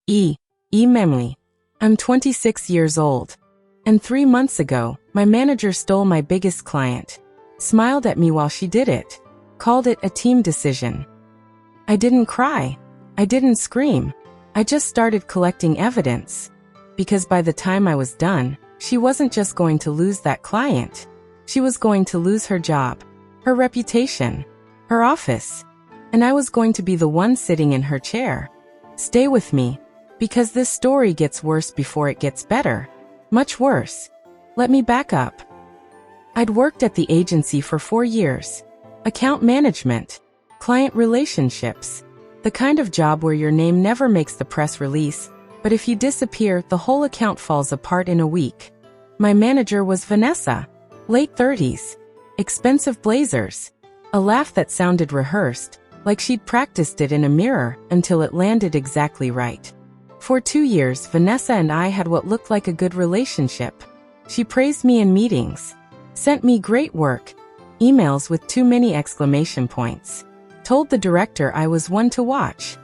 Emily. I'm 26 years old. And 3 months ago, my manager stole my biggest client. Smiled at me while she did it. Called it a team decision. I didn't cry. I didn't scream. I just started collecting evidence. Because by the time I was done, she wasn't just going to lose that client. She was going to lose her job, her reputation, her office. And I was going to be the one sitting in her chair. Stay with me, because this story gets worse before it gets better. Much worse. Let me back up. I'd worked at the agency for 4 years. Account management, client relationships, the kind of job where your name never makes the press release, but if you disappear, the whole account falls apart in a week. My manager was Vanessa, late 30s, expensive blazers, a laugh that sounded rehearsed, like she'd practiced it in a mirror until it landed exactly right. For 2 years, Vanessa and I had what looked like a good relationship. She praised me in meetings, sent me great work, emails with too many exclamation points, told the director I was one to watch.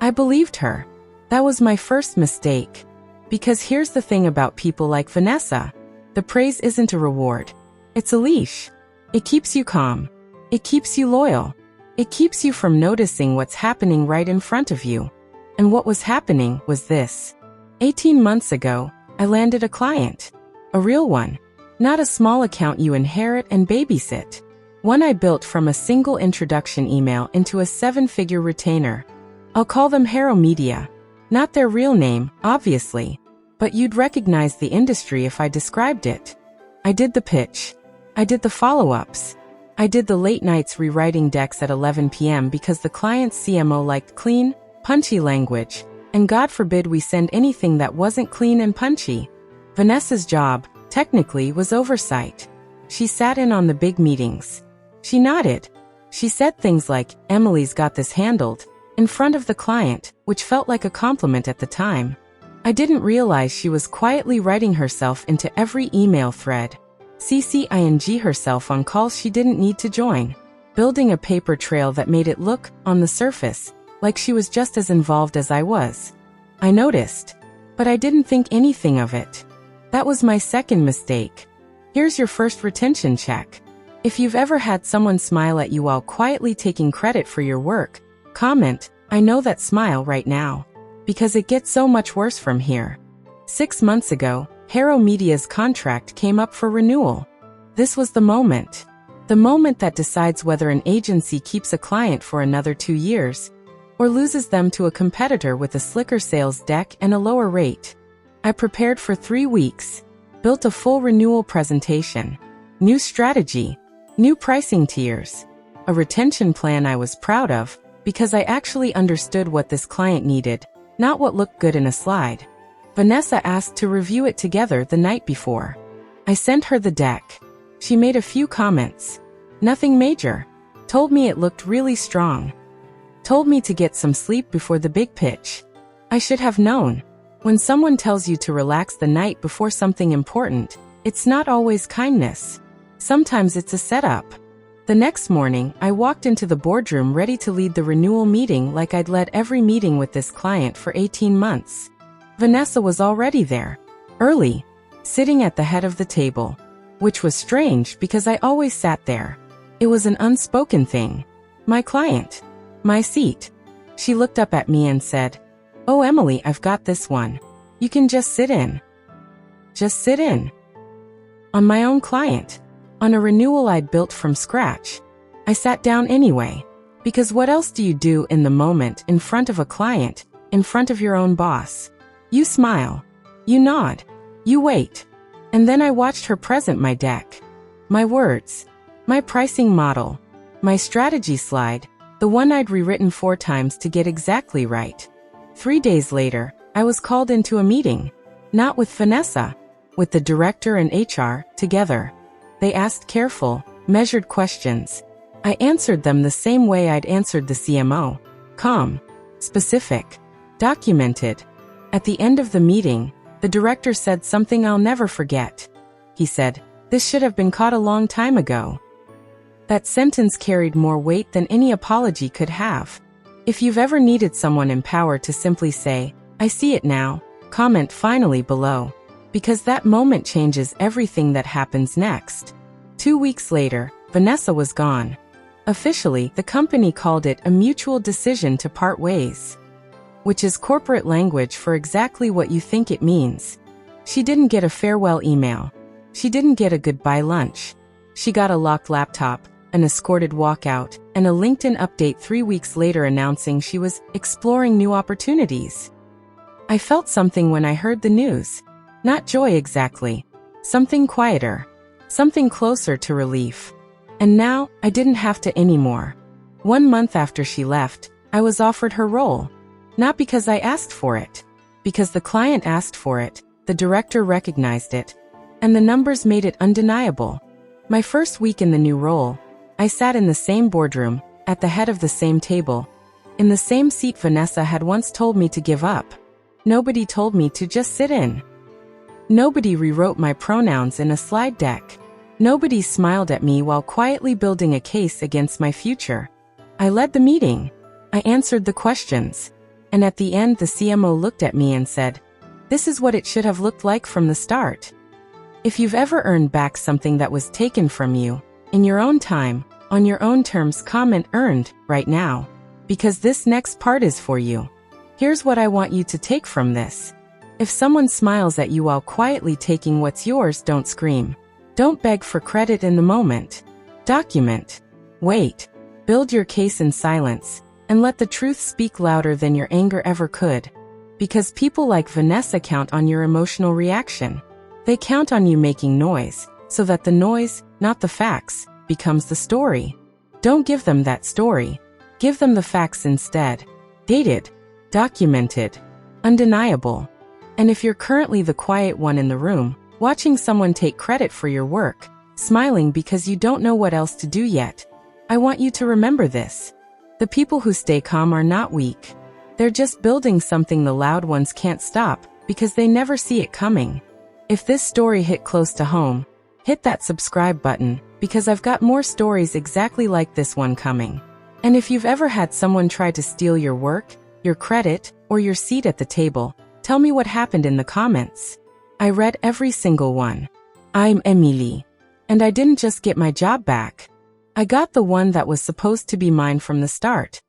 I believed her. That was my first mistake. Because here's the thing about people like Vanessa. The praise isn't a reward. It's a leash. It keeps you calm. It keeps you loyal. It keeps you from noticing what's happening right in front of you. And what was happening was this. 18 months ago, I landed a client. A real one. Not a small account you inherit and babysit. One I built from a single introduction email into a 7-figure retainer. I'll call them Harrow Media. Not their real name, obviously. But you'd recognize the industry if I described it. I did the pitch. I did the follow-ups. I did the late nights rewriting decks at 11 p.m. because the client's CMO liked clean, punchy language, and God forbid we send anything that wasn't clean and punchy. Vanessa's job, technically, was oversight. She sat in on the big meetings. She nodded. She said things like, "Emily's got this handled," in front of the client, which felt like a compliment at the time. I didn't realize she was quietly writing herself into every email thread. CCing herself on calls she didn't need to join. Building a paper trail that made it look, on the surface, like she was just as involved as I was. I noticed. But I didn't think anything of it. That was my second mistake. Here's your first retention check. If you've ever had someone smile at you while quietly taking credit for your work, comment, "I know that smile right now." Because it gets so much worse from here. 6 months ago, Harrow Media's contract came up for renewal. This was the moment. The moment that decides whether an agency keeps a client for another 2 years, or loses them to a competitor with a slicker sales deck and a lower rate. I prepared for 3 weeks, built a full renewal presentation, new strategy, new pricing tiers, a retention plan I was proud of, because I actually understood what this client needed, not what looked good in a slide. Vanessa asked to review it together the night before. I sent her the deck. She made a few comments. Nothing major. Told me it looked really strong. Told me to get some sleep before the big pitch. I should have known. When someone tells you to relax the night before something important, it's not always kindness. Sometimes it's a setup. The next morning, I walked into the boardroom ready to lead the renewal meeting like I'd led every meeting with this client for 18 months. Vanessa was already there, early, sitting at the head of the table, which was strange because I always sat there. It was an unspoken thing. My client. My seat. She looked up at me and said, "Oh, Emily, I've got this one. You can just sit in." Just sit in. On my own client. On a renewal I'd built from scratch. I sat down anyway. Because what else do you do in the moment in front of a client, in front of your own boss? You smile. You nod. You wait. And then I watched her present my deck. My words. My pricing model. My strategy slide. The one I'd rewritten 4 times to get exactly right. 3 days later, I was called into a meeting. Not with Vanessa. With the director and HR, together. They asked careful, measured questions. I answered them the same way I'd answered the CMO. Calm. Specific. Documented. At the end of the meeting, the director said something I'll never forget. He said, "This should have been caught a long time ago." That sentence carried more weight than any apology could have. If you've ever needed someone in power to simply say, I see it now. Comment finally below. Because that moment changes everything that happens next. 2 weeks later, Vanessa was gone. Officially, the company called it a mutual decision to part ways, which is corporate language for exactly what you think it means. She didn't get a farewell email. She didn't get a goodbye lunch. She got a locked laptop, an escorted walkout, and a LinkedIn update 3 weeks later announcing she was exploring new opportunities. I felt something when I heard the news. Not joy exactly. Something quieter. Something closer to relief. And now, I didn't have to anymore. 1 month after she left, I was offered her role. Not because I asked for it. Because the client asked for it, the director recognized it, and the numbers made it undeniable. My first week in the new role, I sat in the same boardroom, at the head of the same table, in the same seat Vanessa had once told me to give up. Nobody told me to just sit in. Nobody rewrote my pronouns in a slide deck. Nobody smiled at me while quietly building a case against my future. I led the meeting. I answered the questions. And at the end, the CMO looked at me and said, "This is what it should have looked like from the start." If you've ever earned back something that was taken from you, in your own time, on your own terms, comment earned right now. Because this next part is for you. Here's what I want you to take from this. If someone smiles at you while quietly taking what's yours, don't scream. Don't beg for credit in the moment. Document. Wait. Build your case in silence, and let the truth speak louder than your anger ever could. Because people like Vanessa count on your emotional reaction. They count on you making noise, so that the noise, not the facts, becomes the story. Don't give them that story. Give them the facts instead. Dated. Documented. Undeniable. And if you're currently the quiet one in the room, watching someone take credit for your work, smiling because you don't know what else to do yet, I want you to remember this. The people who stay calm are not weak. They're just building something the loud ones can't stop, because they never see it coming. If this story hit close to home, hit that subscribe button, because I've got more stories exactly like this one coming. And if you've ever had someone try to steal your work, your credit, or your seat at the table, tell me what happened in the comments. I read every single one. I'm Emily. And I didn't just get my job back. I got the one that was supposed to be mine from the start.